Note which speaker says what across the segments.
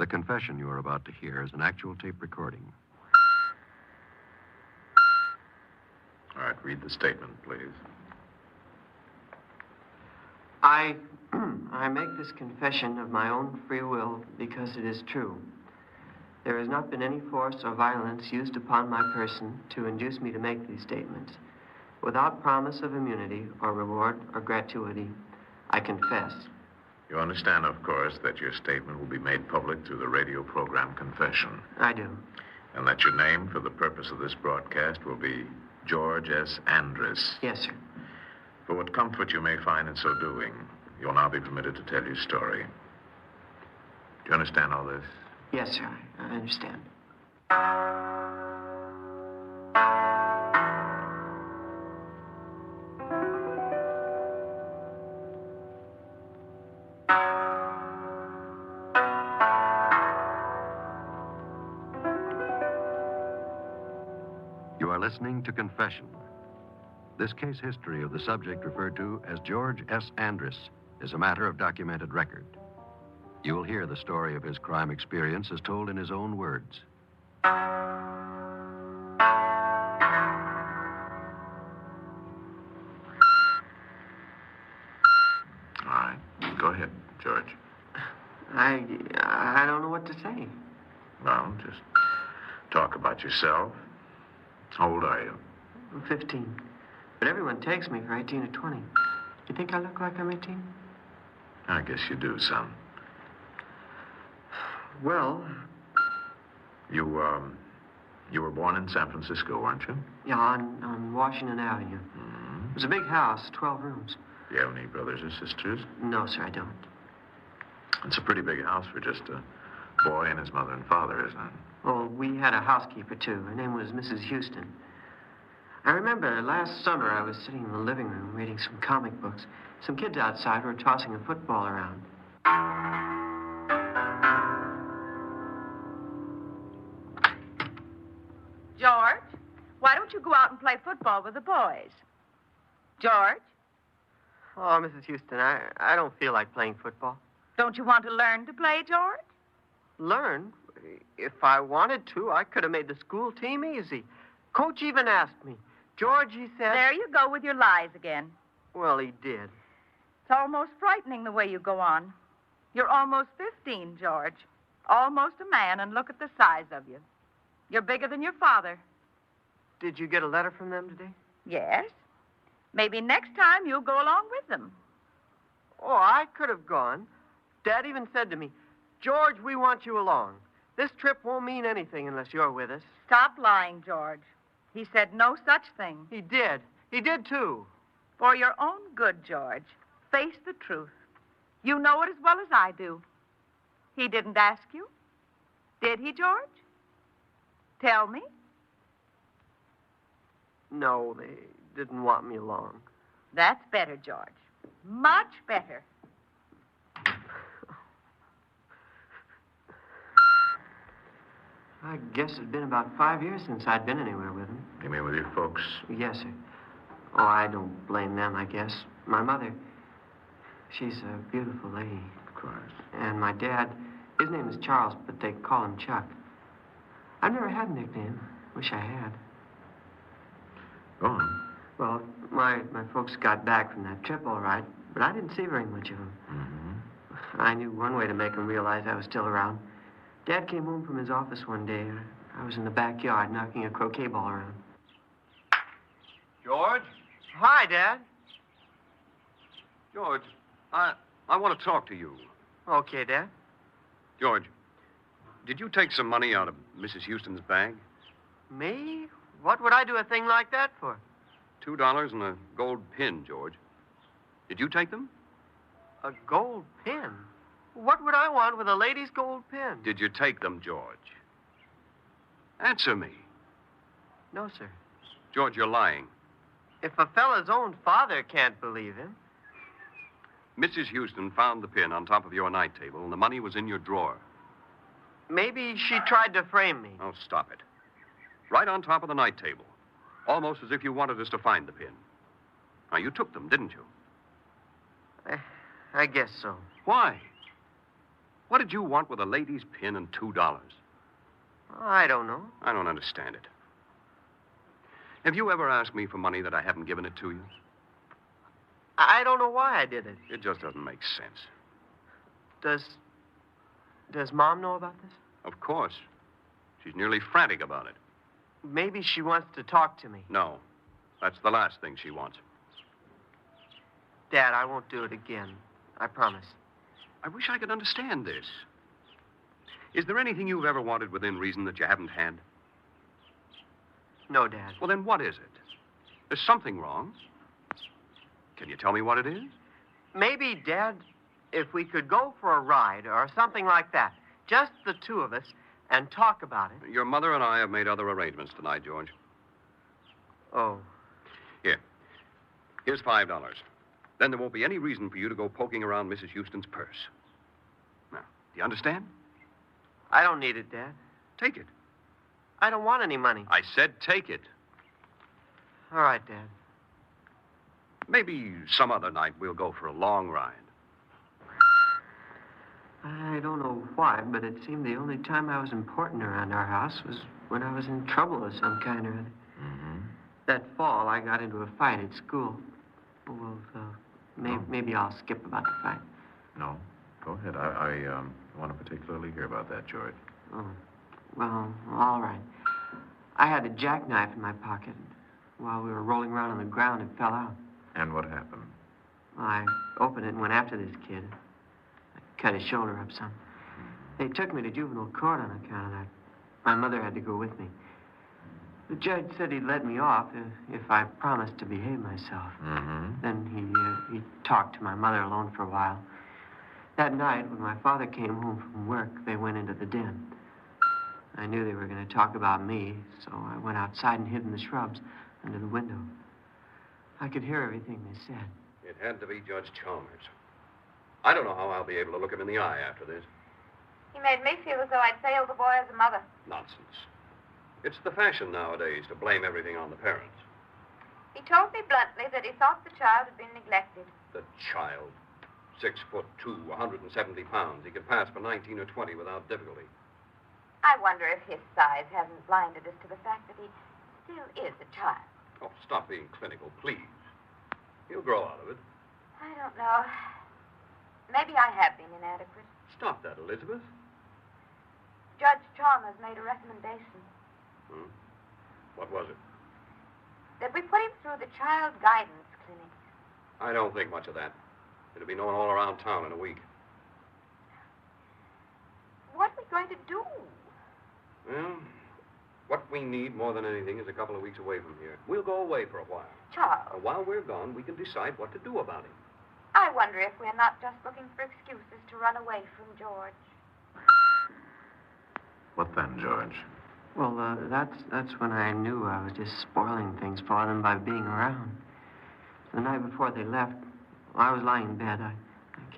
Speaker 1: The confession you are about to hear is an actual tape recording.
Speaker 2: All right, read the statement, please.
Speaker 3: I make this confession of my own free will because it is true. There has not been any force or violence used upon my person to induce me to make these statements. Without promise of immunity or reward or gratuity, I confess.
Speaker 2: You understand, of course, that your statement will be made public through the radio program Confession.
Speaker 3: I do.
Speaker 2: And that your name for the purpose of this broadcast will be George S. Andrus.
Speaker 3: Yes, sir.
Speaker 2: For what comfort you may find in so doing, you'll now be permitted to tell your story. Do you understand all this?
Speaker 3: Yes, sir. I understand.
Speaker 1: You are listening to Confession. This case history of the subject referred to as George S. Andrus is a matter of documented record. You will hear the story of his crime experience as told in his own words.
Speaker 2: All right. Go ahead, George.
Speaker 3: I don't know what to say.
Speaker 2: Well, just talk about yourself. How old are you?
Speaker 3: I'm 15. But everyone takes me for 18 or 20. You think I look like I'm 18?
Speaker 2: I guess you do, son.
Speaker 3: Well...
Speaker 2: You were born in San Francisco, weren't you?
Speaker 3: Yeah, on Washington Avenue.
Speaker 2: Mm-hmm.
Speaker 3: It was a big house, 12 rooms.
Speaker 2: Do you have any brothers or sisters?
Speaker 3: No, sir, I don't.
Speaker 2: It's a pretty big house for just a boy and his mother and father, isn't it?
Speaker 3: Oh, we had a housekeeper, too. Her name was Mrs. Houston. I remember last summer I was sitting in the living room reading some comic books. Some kids outside were tossing a football around.
Speaker 4: George, why don't you go out and play football with the boys? George,
Speaker 3: Oh, Mrs. Houston, I don't feel like playing football.
Speaker 4: don't you want to learn to play, George?
Speaker 3: Learn? If I wanted to, I could have made the school team easy. Coach even asked me. George, he said...
Speaker 4: There you go with your lies again.
Speaker 3: Well, he did.
Speaker 4: It's almost frightening the way you go on. You're almost 15, George. Almost a man, and look at the size of you. You're bigger than your father.
Speaker 3: Did you get a letter from them today?
Speaker 4: Yes. Maybe next time you'll go along with them.
Speaker 3: Oh, I could have gone. Dad even said to me, George, we want you along. This trip won't mean anything unless you're with us.
Speaker 4: Stop lying, George. He said no such thing.
Speaker 3: He did. He did, too.
Speaker 4: For your own good, George, face the truth. You know it as well as I do. He didn't ask you. Did he, George? Tell me.
Speaker 3: No, they didn't want me along.
Speaker 4: That's better, George. Much better.
Speaker 3: I guess it'd been about 5 years since I'd been anywhere with him.
Speaker 2: You mean with your folks?
Speaker 3: Yes, sir. Oh, I don't blame them, I guess. My mother, she's a beautiful lady.
Speaker 2: Of course.
Speaker 3: And my dad, his name is Charles, but they call him Chuck. I've never had a nickname. Wish I had.
Speaker 2: Go on.
Speaker 3: Well, my folks got back from that trip all right, but I didn't see very much of them.
Speaker 2: Mm-hmm.
Speaker 3: I knew one way to make them realize I was still around. Dad came home from his office one day. I was in the backyard knocking a croquet ball around.
Speaker 5: George?
Speaker 3: Hi, Dad.
Speaker 5: George, I want to talk to you.
Speaker 3: Okay, Dad.
Speaker 5: George, did you take some money out of Mrs. Houston's bag?
Speaker 3: Me? What would I do a thing like that for?
Speaker 5: $2 and a gold pin, George. Did you take them?
Speaker 3: A gold pin? What would I want with a lady's gold pin?
Speaker 5: Did you take them, George? Answer me.
Speaker 3: No, sir.
Speaker 5: George, you're lying.
Speaker 3: If a fella's own father can't believe him.
Speaker 5: Mrs. Houston found the pin on top of your night table, and the money was in your drawer.
Speaker 3: Maybe she tried to frame me.
Speaker 5: Oh, stop it. Right on top of the night table. Almost as if you wanted us to find the pin. Now, you took them, didn't you?
Speaker 3: I guess so.
Speaker 5: Why? What did you want with a lady's pin and $2?
Speaker 3: I don't know.
Speaker 5: I don't understand it. Have you ever asked me for money that I haven't given it to you?
Speaker 3: I don't know why I did it.
Speaker 5: It just doesn't make sense.
Speaker 3: Does Mom know about this?
Speaker 5: Of course. She's nearly frantic about it.
Speaker 3: Maybe she wants to talk to me.
Speaker 5: No. That's the last thing she wants.
Speaker 3: Dad, I won't do it again. I promise.
Speaker 5: I wish I could understand this. Is there anything you've ever wanted within reason that you haven't had?
Speaker 3: No, Dad.
Speaker 5: Well, then what is it? There's something wrong. Can you tell me what it is?
Speaker 3: Maybe, Dad, if we could go for a ride or something like that, just the two of us, and talk about it.
Speaker 5: Your mother and I have made other arrangements tonight, George.
Speaker 3: Oh.
Speaker 5: Here. Here's $5. Then there won't be any reason for you to go poking around Mrs. Houston's purse. Now, do you understand?
Speaker 3: I don't need it, Dad.
Speaker 5: Take it.
Speaker 3: I don't want any money.
Speaker 5: I said take it.
Speaker 3: All right, Dad.
Speaker 5: Maybe some other night we'll go for a long ride.
Speaker 3: I don't know why, but it seemed the only time I was important around our house was when I was in trouble of some kind or other.
Speaker 2: Mm-hmm.
Speaker 3: That fall, I got into a fight at school. Well, maybe I'll skip about the fight.
Speaker 2: No. Go ahead. I want to particularly hear about that, George.
Speaker 3: Oh, well, all right. I had a jackknife in my pocket. While we were rolling around on the ground, it fell out.
Speaker 2: And what happened?
Speaker 3: I opened it and went after this kid. I cut his shoulder up some. They took me to juvenile court on account of that. My mother had to go with me. The judge said he'd let me off if I promised to behave myself.
Speaker 2: Mm-hmm.
Speaker 3: Then he talked to my mother alone for a while. That night, when my father came home from work, they went into the den. I knew they were going to talk about me, so I went outside and hid in the shrubs under the window. I could hear everything they said.
Speaker 5: It had to be Judge Chalmers. I don't know how I'll be able to look him in the eye after this.
Speaker 4: He made me feel as though I'd failed the boy as a mother.
Speaker 5: Nonsense. It's the fashion nowadays to blame everything on the parents.
Speaker 4: He told me bluntly that he thought the child had been neglected.
Speaker 5: The child. 6'2", 170 pounds. He could pass for 19 or 20 without difficulty.
Speaker 4: I wonder if his size hasn't blinded us to the fact that he still is a child.
Speaker 5: Oh, stop being clinical, please. He'll grow out of it.
Speaker 4: I don't know. Maybe I have been inadequate.
Speaker 5: Stop that, Elizabeth.
Speaker 4: Judge Chalmers made a recommendation.
Speaker 5: What was it?
Speaker 4: That we put him through the child guidance clinic.
Speaker 5: I don't think much of that. It'll be known all around town in a week.
Speaker 4: What are we going to do?
Speaker 5: Well, what we need more than anything is a couple of weeks away from here. We'll go away for a while.
Speaker 4: Charles,
Speaker 5: While we're gone, we can decide what to do about him.
Speaker 4: I wonder if we're not just looking for excuses to run away from George.
Speaker 2: What then, George?
Speaker 3: Well, that's when I knew I was just spoiling things for them by being around. The night before they left, while I was lying in bed. I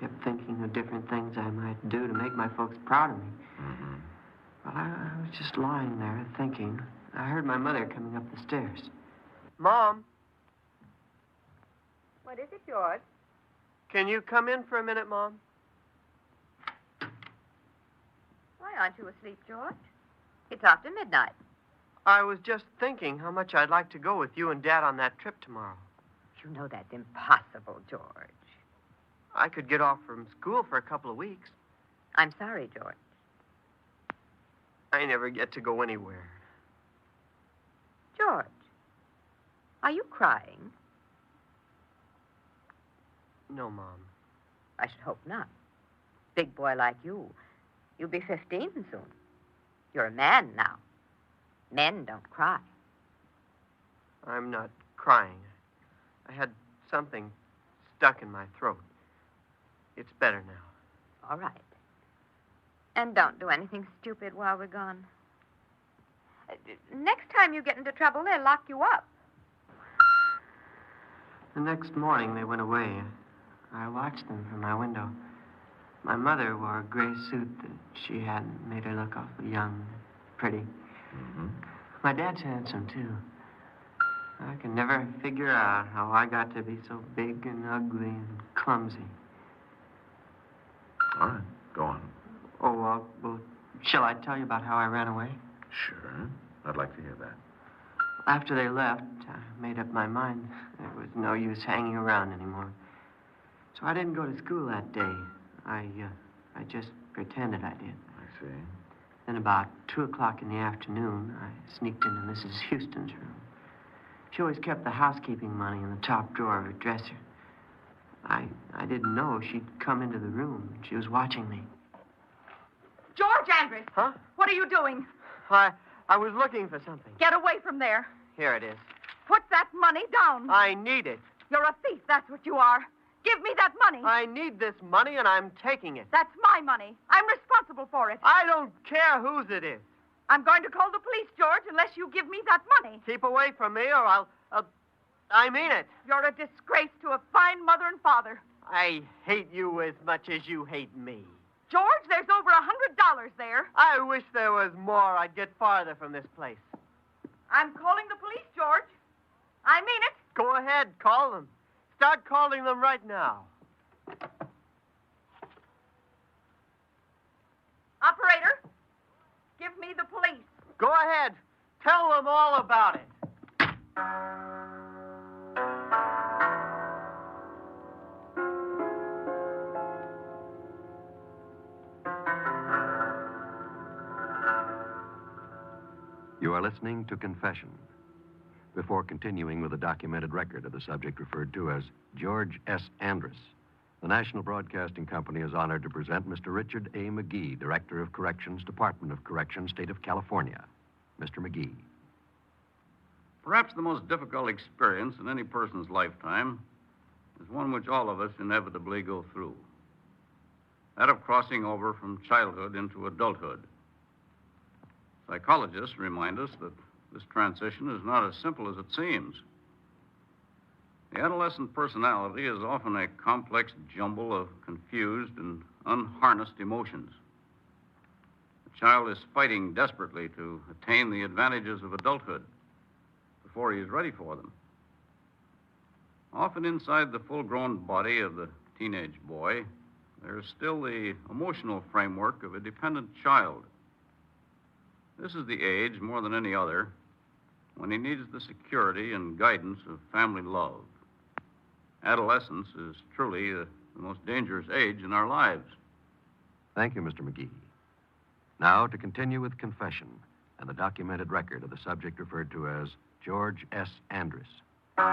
Speaker 3: kept thinking of different things I might do to make my folks proud of me.
Speaker 2: Mm-hmm.
Speaker 3: Well, I was just lying there thinking. I heard my mother coming up the stairs. Mom,
Speaker 4: What is it, George?
Speaker 3: can you come in for a minute, Mom?
Speaker 4: Why aren't you asleep, George? It's after midnight.
Speaker 3: I was just thinking how much I'd like to go with you and Dad on that trip tomorrow.
Speaker 4: You know that's impossible, George.
Speaker 3: I could get off from school for a couple of weeks.
Speaker 4: I'm sorry, George.
Speaker 3: I never get to go anywhere.
Speaker 4: George, are you crying?
Speaker 3: No, Mom.
Speaker 4: I should hope not. Big boy like you. You'll be 15 soon. You're a man now. Men don't cry.
Speaker 3: I'm not crying. I had something stuck in my throat. It's better now.
Speaker 4: All right. And don't do anything stupid while we're gone. Next time you get into trouble, they'll lock you up.
Speaker 3: The next morning, they went away. I watched them from my window. My mother wore a gray suit that she had made her look awfully young and pretty.
Speaker 2: Mm-hmm.
Speaker 3: My dad's handsome, too. I can never figure out how I got to be so big and ugly and clumsy.
Speaker 2: All right, go on.
Speaker 3: Walt. Well, shall I tell you about how I ran away?
Speaker 2: Sure. I'd like to hear that.
Speaker 3: After they left, I made up my mind. There was no use hanging around anymore. So I didn't go to school that day. I just pretended I did.
Speaker 2: I see.
Speaker 3: Then about 2 o'clock in the afternoon, I sneaked into Mrs. Houston's room. She always kept the housekeeping money in the top drawer of her dresser. I didn't know she'd come into the room. She was watching me.
Speaker 4: George Andrews!
Speaker 3: Huh?
Speaker 4: What are you doing?
Speaker 3: I was looking for something.
Speaker 4: Get away from there.
Speaker 3: Here it is.
Speaker 4: Put that money down.
Speaker 3: I need it.
Speaker 4: You're a thief, that's what you are. Give me that money.
Speaker 3: I need this money, and I'm taking it.
Speaker 4: That's my money. I'm responsible for it.
Speaker 3: I don't care whose it is.
Speaker 4: I'm going to call the police, George, unless you give me that money.
Speaker 3: Keep away from me, or I'll I mean it.
Speaker 4: You're a disgrace to a fine mother and father.
Speaker 3: I hate you as much as you hate me.
Speaker 4: George, there's over $100 there.
Speaker 3: I wish there was more. I'd get farther from this place.
Speaker 4: I'm calling the police, George. I mean it.
Speaker 3: Go ahead, call them. Start calling them right now.
Speaker 4: Operator, give me the police.
Speaker 3: Go ahead. Tell them all about it.
Speaker 1: You are listening to Confession. Before continuing with a documented record of the subject referred to as George S. Andrus, the National Broadcasting Company is honored to present Mr. Richard A. McGee, Director of Corrections, Department of Corrections, State of California. Mr. McGee.
Speaker 6: Perhaps the most difficult experience in any person's lifetime is one which all of us inevitably go through. That of crossing over from childhood into adulthood. Psychologists remind us that this transition is not as simple as it seems. The adolescent personality is often a complex jumble of confused and unharnessed emotions. The child is fighting desperately to attain the advantages of adulthood before he is ready for them. Often inside the full-grown body of the teenage boy, there is still the emotional framework of a dependent child. This is the age, more than any other, when he needs the security and guidance of family love. Adolescence is truly the most dangerous age in our lives.
Speaker 1: Thank you, Mr. McGee. Now to continue with Confession and the documented record of the subject referred to as George S. Andrus.
Speaker 2: All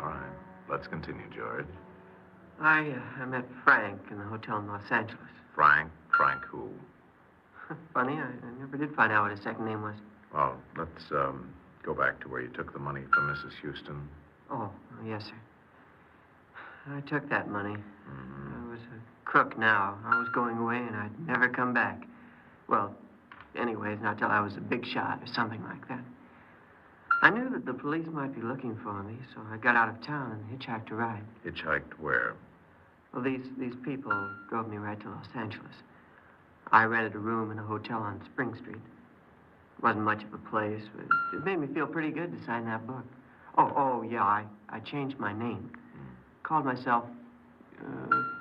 Speaker 2: right. Let's continue, George.
Speaker 3: I met Frank in the hotel in Los Angeles.
Speaker 2: Frank who?
Speaker 3: Funny, I never did find out what his second name was.
Speaker 2: Well, let's go back to where you took the money from Mrs. Houston.
Speaker 3: Oh, yes, sir. I took that money.
Speaker 2: Mm-hmm.
Speaker 3: I was a crook now. I was going away, and I'd never come back. Well, anyways, not till I was a big shot or something like that. I knew that the police might be looking for me, so I got out of town and hitchhiked a ride.
Speaker 2: Hitchhiked where?
Speaker 3: Well, these people drove me right to Los Angeles. I rented a room in a hotel on Spring Street. It wasn't much of a place, but it made me feel pretty good to sign that book. Oh, yeah, I changed my name. Called myself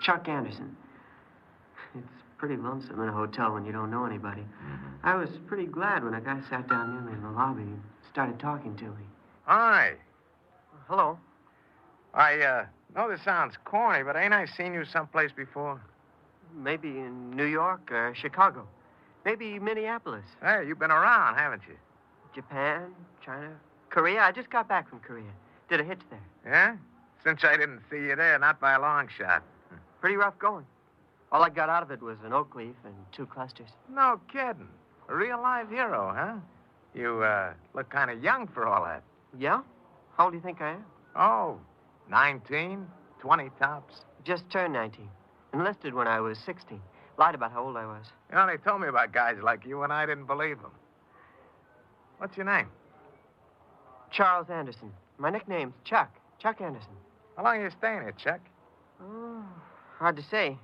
Speaker 3: Chuck Anderson. It's pretty lonesome in a hotel when you don't know anybody.
Speaker 2: Mm-hmm.
Speaker 3: I was pretty glad when a guy sat down near me in the lobby and started talking to me.
Speaker 7: Hi.
Speaker 3: Hello.
Speaker 7: I know this sounds corny, but ain't I seen you someplace before?
Speaker 3: Maybe in New York or Chicago. Maybe Minneapolis.
Speaker 7: Hey, you've been around, haven't you?
Speaker 3: Japan, China, Korea. I just got back from Korea. Did a hitch there.
Speaker 7: Yeah? Since I didn't see you there, not by a long shot.
Speaker 3: Pretty rough going. All I got out of it was an oak leaf and 2 clusters.
Speaker 7: No kidding. A real live hero, huh? You look kind of young for all that.
Speaker 3: Yeah? How old do you think I am?
Speaker 7: Oh, 19, 20 tops.
Speaker 3: Just turned 19. Enlisted when I was 16. Lied about how old I was.
Speaker 7: You know, they told me about guys like you, and I didn't believe them. What's your name?
Speaker 3: Charles Anderson. My nickname's Chuck. Chuck Anderson.
Speaker 7: How long are you staying here, Chuck?
Speaker 3: Oh, hard to say.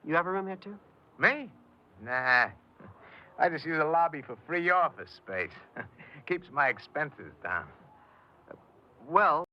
Speaker 3: You have a room here, too?
Speaker 7: Me? Nah. I just use a lobby for free office space. Keeps my expenses down.
Speaker 3: Well,